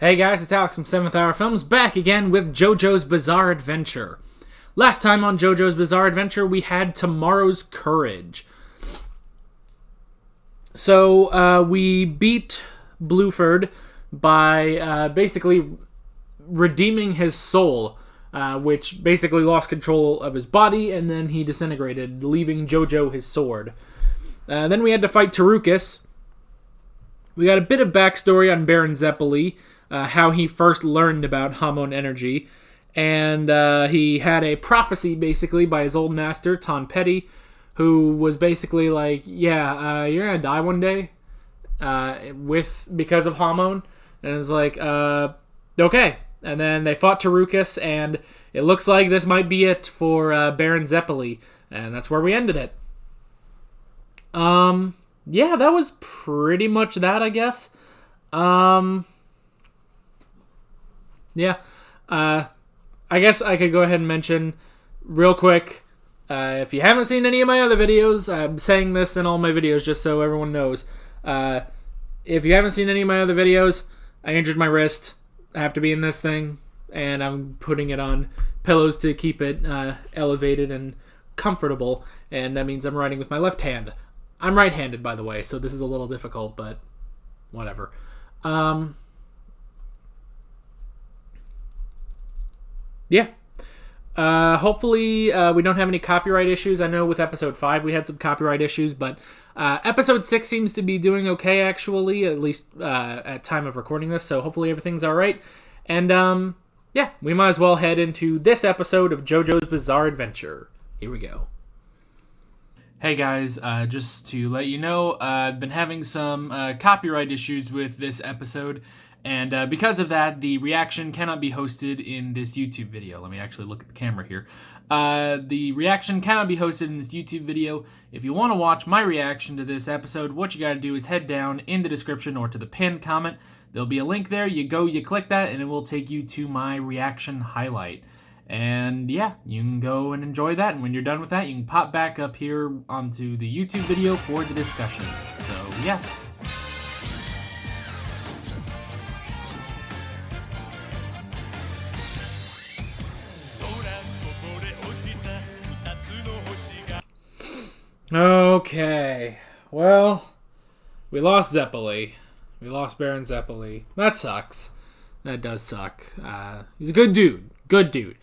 Hey guys, it's Alex from 7th Hour Films, back again with JoJo's Bizarre Adventure. Last time on JoJo's Bizarre Adventure, we had Tomorrow's Courage. So, we beat Bluford by basically redeeming his soul, which basically lost control of his body, and then he disintegrated, leaving JoJo his sword. Then we had to fight Tarukas. We got a bit of backstory on Baron Zeppeli, how he first learned about Hamon energy, and he had a prophecy, basically, by his old master, Ton Petty, who was basically like, yeah, you're gonna die one day, because of Hamon, and it's like, okay. And then they fought Tarukas, and it looks like this might be it for Baron Zeppeli, and that's where we ended it. Yeah, that was pretty much that, I guess. Yeah, I guess I could go ahead and mention real quick, if you haven't seen any of my other videos, I'm saying this in all my videos just so everyone knows. If you haven't seen any of my other videos, I injured my wrist. I have to be in this thing, and I'm putting it on pillows to keep it elevated and comfortable, and that means I'm writing with my left hand. I'm right-handed, by the way, so this is a little difficult, but whatever. Yeah. Hopefully we don't have any copyright issues. I know with episode 5 we had some copyright issues, but episode 6 seems to be doing okay, actually, at least at time of recording this, so hopefully everything's alright. And, yeah, we might as well head into this episode of JoJo's Bizarre Adventure. Here we go. Hey guys, just to let you know, I've been having some copyright issues with this episode, and because of that, the reaction cannot be hosted in this YouTube video. Let me actually look at the camera here. The reaction cannot be hosted in this YouTube video. If you want to watch my reaction to this episode, what you gotta do is head down in the description or to the pinned comment. There'll be a link there. You go, you click that, and it will take you to my reaction highlight. And yeah, you can go and enjoy that, and when you're done with that, you can pop back up here onto the YouTube video for the discussion. So yeah. Okay, well, we lost Zeppeli. We lost Baron Zeppeli. That sucks. That does suck. He's a good dude. Good dude.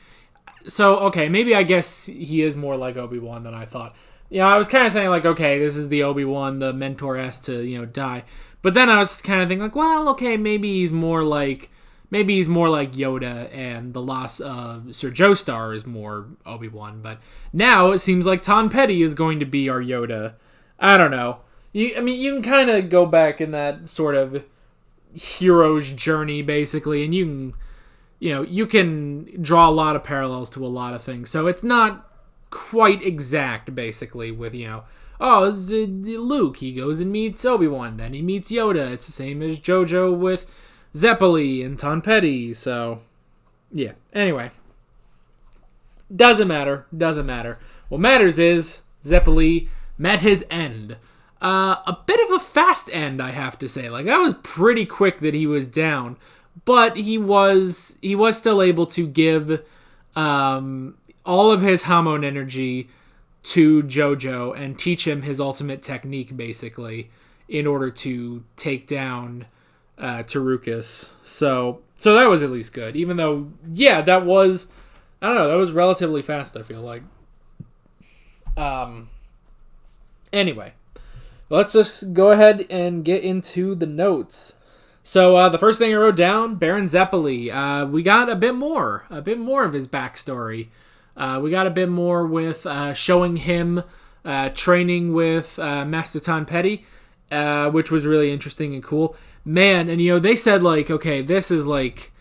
So, okay, maybe I guess he is more like Obi-Wan than I thought. You know, I was kind of saying, like, okay, this is the Obi-Wan, the mentor has to, die. But then I was kind of thinking, like, well, okay, maybe he's more like Yoda, and the loss of Sir Joestar is more Obi-Wan. But now it seems like Ton Petty is going to be our Yoda. I don't know. You can kind of go back in that sort of hero's journey, basically, and you can draw a lot of parallels to a lot of things. So it's not quite exact, basically, with, it's Luke, he goes and meets Obi-Wan, then he meets Yoda. It's the same as JoJo with Zeppeli and Ton Petty, so, yeah. Anyway. Doesn't matter. What matters is Zeppeli met his end. A bit of a fast end, I have to say. Like, that was pretty quick that he was down. But he was still able to give all of his Hamon energy to JoJo and teach him his ultimate technique, basically, in order to take down Tarukas. So that was at least good. Even though, yeah, that was relatively fast, I feel like. Anyway, let's just go ahead and get into the notes. So, the first thing I wrote down, Baron Zeppeli. We got a bit more of his backstory. We got a bit more with showing him training with Master Ton Petty, which was really interesting and cool. Man, and they said, like, okay, this is like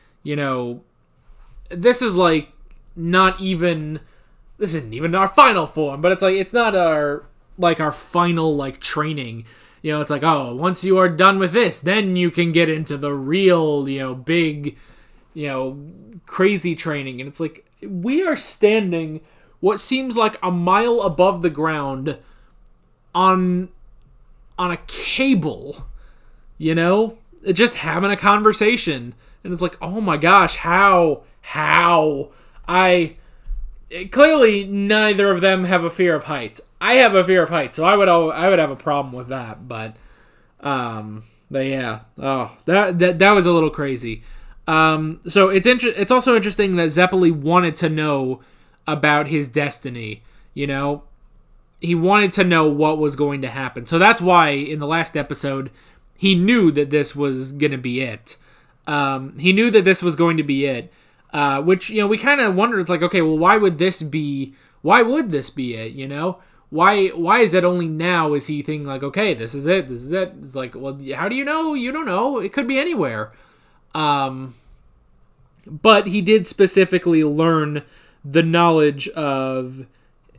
not even, this isn't even our final form, but it's like, it's not our final, like, training. It's like, oh, once you are done with this, then you can get into the real, big, crazy training. And it's like, we are standing what seems like a mile above the ground on a cable, just having a conversation. And it's like, oh my gosh, how? Clearly neither of them have a fear of heights. I have a fear of heights, so I would have a problem with that. But yeah, that was a little crazy. So it's also interesting that Zeppeli wanted to know about his destiny. You know, he wanted to know what was going to happen. So that's why in the last episode he knew that this was going to be it. He knew that this was going to be it. Which, you know, we kind of wondered, it's like, okay, well, why would this be it, you know? Why is it only now is he thinking, like, okay, this is it? It's like, well, how do you know? You don't know. It could be anywhere. But he did specifically learn the knowledge of...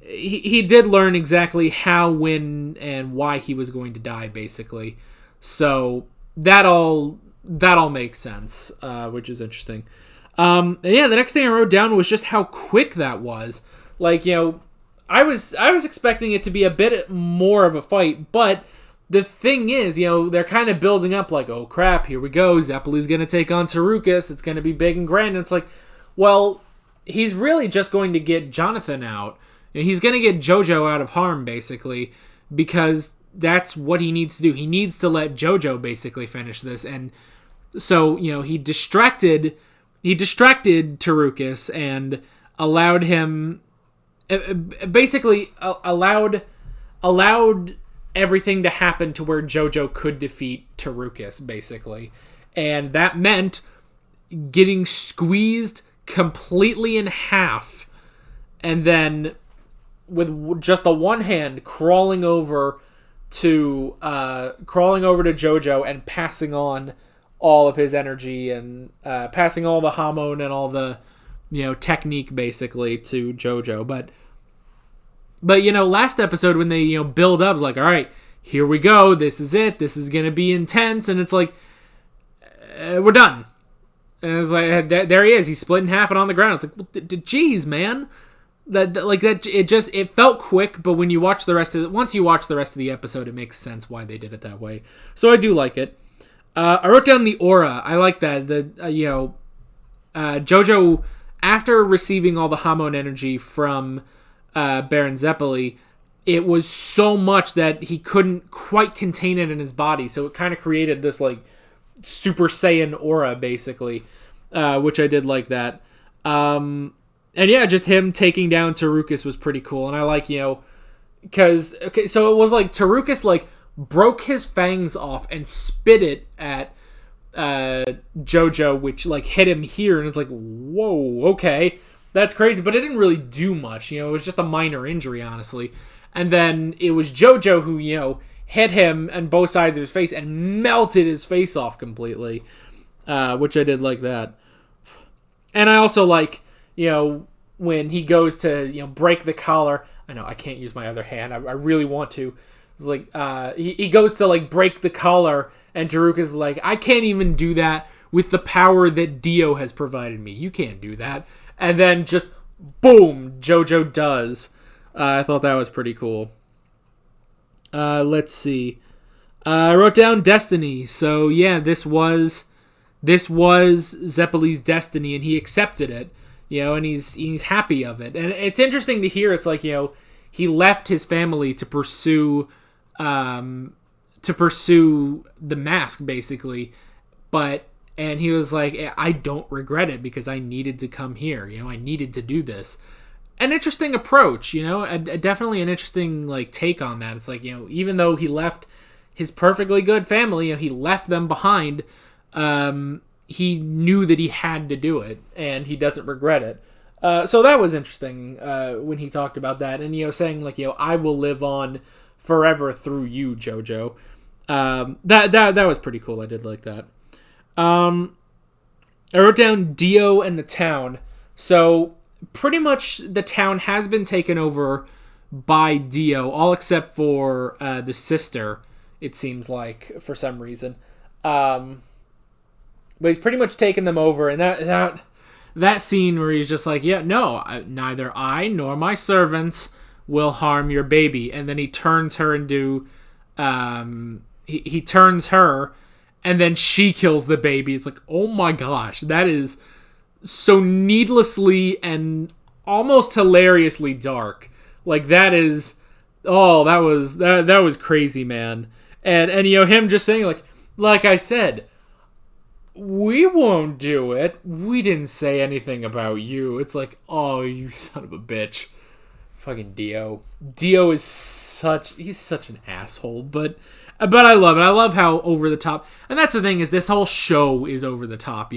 He did learn exactly how, when, and why he was going to die, basically. So that all makes sense, which is interesting. And yeah, the next thing I wrote down was just how quick that was. Like, you know, I was expecting it to be a bit more of a fight, but the thing is, you know, they're kind of building up like, oh crap, here we go, Zeppeli's going to take on Sarukis, it's going to be big and grand, and it's like, well, he's really just going to get Jonathan out. You know, he's going to get JoJo out of harm, basically, because that's what he needs to do. He needs to let JoJo basically finish this, and so, you know, he distracted Tarukis and allowed him, basically allowed everything to happen to where JoJo could defeat Tarukis, basically. And that meant getting squeezed completely in half, and then with just the one hand crawling over to JoJo and passing on all of his energy and passing all the hormone and all the, you know, technique basically to JoJo. But you know, last episode when they, you know, build up, like, all right, here we go, this is it, this is gonna be intense, and it's like, we're done. And it's like, there he is, he's split in half and on the ground. It's like, well, geez, man. It felt quick, but when you watch once you watch the rest of the episode, it makes sense why they did it that way. So I do like it. I wrote down the aura. I like that. JoJo, after receiving all the hormone energy from Baron Zeppeli, it was so much that he couldn't quite contain it in his body. So it kind of created this like Super Saiyan aura, basically, which I did like that. And yeah, just him taking down Tarukis was pretty cool. And I like, you know, so it was like Tarukis like broke his fangs off and spit it at JoJo, which like hit him here, and it's like, whoa, okay, that's crazy, but it didn't really do much, you know, it was just a minor injury, honestly. And then it was JoJo who, you know, hit him on both sides of his face and melted his face off completely, which I did like that. And I also like, you know, when he goes to, you know, break the collar. I know I can't use my other hand. I really want to. It's like he goes to like break the collar, and Taruka's like, I can't even do that with the power that Dio has provided me. You can't do that. And then just boom, JoJo does. I thought that was pretty cool. Let's see. I wrote down Destiny. So yeah, this was Zeppeli's destiny, and he accepted it. You know, and he's happy of it. And it's interesting to hear. It's like, you know, he left his family to pursue the mask, basically. And he was like, I don't regret it because I needed to come here. You know, I needed to do this. An interesting approach, you know, definitely an interesting like take on that. It's like, you know, even though he left his perfectly good family, you know, he left them behind. He knew that he had to do it, and he doesn't regret it. So that was interesting when he talked about that, and, you know, saying like, you know, I will live on forever through you, JoJo. That was pretty cool. I did like that. I wrote down Dio and the town. So pretty much the town has been taken over by Dio, all except for the sister, it seems like, for some reason. But he's pretty much taken them over, and that scene where he's just like, yeah, no, neither I nor my servants will harm your baby. And then he turns her into, he turns her, and then she kills the baby. It's like, oh my gosh, that is so needlessly and almost hilariously dark. Like, that is, oh, that was crazy, man. And him just saying, like I said, we won't do it. We didn't say anything about you. It's like, oh, you son of a bitch. Fucking Dio. Dio is he's such an asshole, but I love it. I love how over the top, and that's the thing, is this whole show is over the top,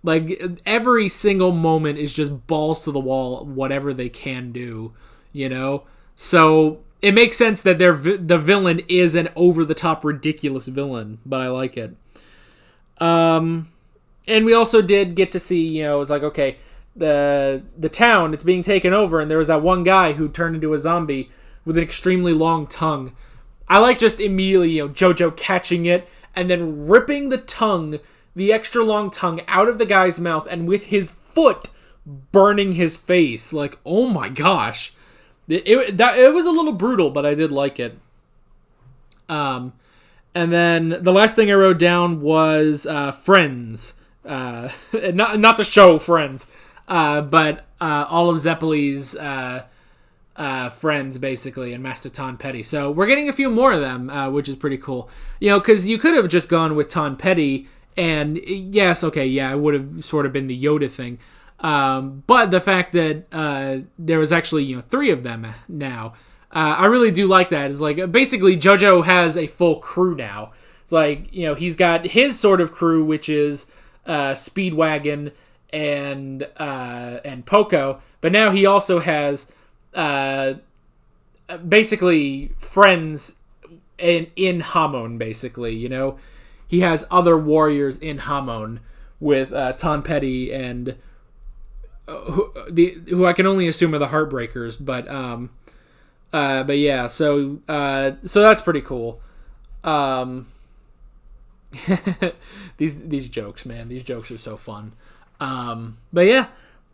Like, every single moment is just balls to the wall, whatever they can do, So it makes sense that the villain is an over-the-top, ridiculous villain, but I like it. And we also did get to see, it was like, okay, the town, it's being taken over, and there was that one guy who turned into a zombie with an extremely long tongue. I like just immediately, JoJo catching it, and then ripping the extra long tongue out of the guy's mouth, and with his foot burning his face. Like, oh my gosh. It was a little brutal, but I did like it. And then the last thing I wrote down was Friends. Not the show Friends, but all of Zeppeli's friends, basically, and Master Tom Petty. So we're getting a few more of them, which is pretty cool. Because you could have just gone with Tom Petty, and yes, okay, yeah, it would have sort of been the Yoda thing. But the fact that there was actually, 3 of them now, I really do like that. It's like, basically, JoJo has a full crew now. It's like, he's got his sort of crew, which is Speedwagon and Poco, but now he also has basically friends in Hamon, basically, He has other warriors in Hamon with Tom Petty and who I can only assume are the Heartbreakers, but yeah, so that's pretty cool. These jokes, man, these jokes are so fun. But yeah,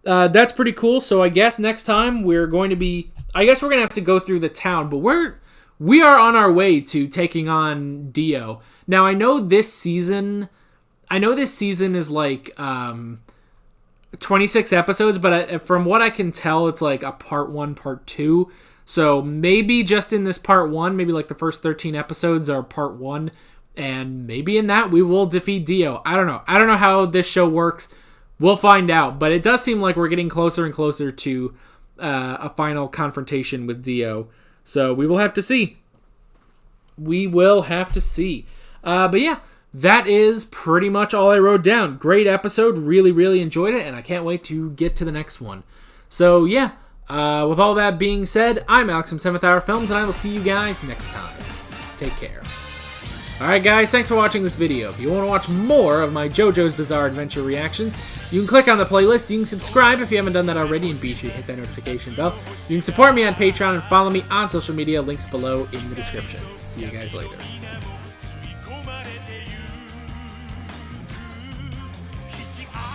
that's pretty cool. So I guess next time we're going to have to go through the town, but we are on our way to taking on Dio. Now I know this season is like 26 episodes, but from what I can tell, it's like a part 1, part 2. So maybe just in this part 1, maybe like the first 13 episodes are part 1, and maybe in that we will defeat Dio. I don't know how this show works. We'll find out, but it does seem like we're getting closer and closer to a final confrontation with Dio. So we will have to see. But yeah, that is pretty much all I wrote down. Great episode. Really, really enjoyed it, and I can't wait to get to the next one. So yeah, with all that being said, I'm Alex from 7th Hour Films, and I will see you guys next time. Take care. Alright guys, thanks for watching this video. If you want to watch more of my JoJo's Bizarre Adventure reactions, you can click on the playlist, you can subscribe if you haven't done that already, and be sure to hit that notification bell. You can support me on Patreon and follow me on social media, links below in the description. See you guys later.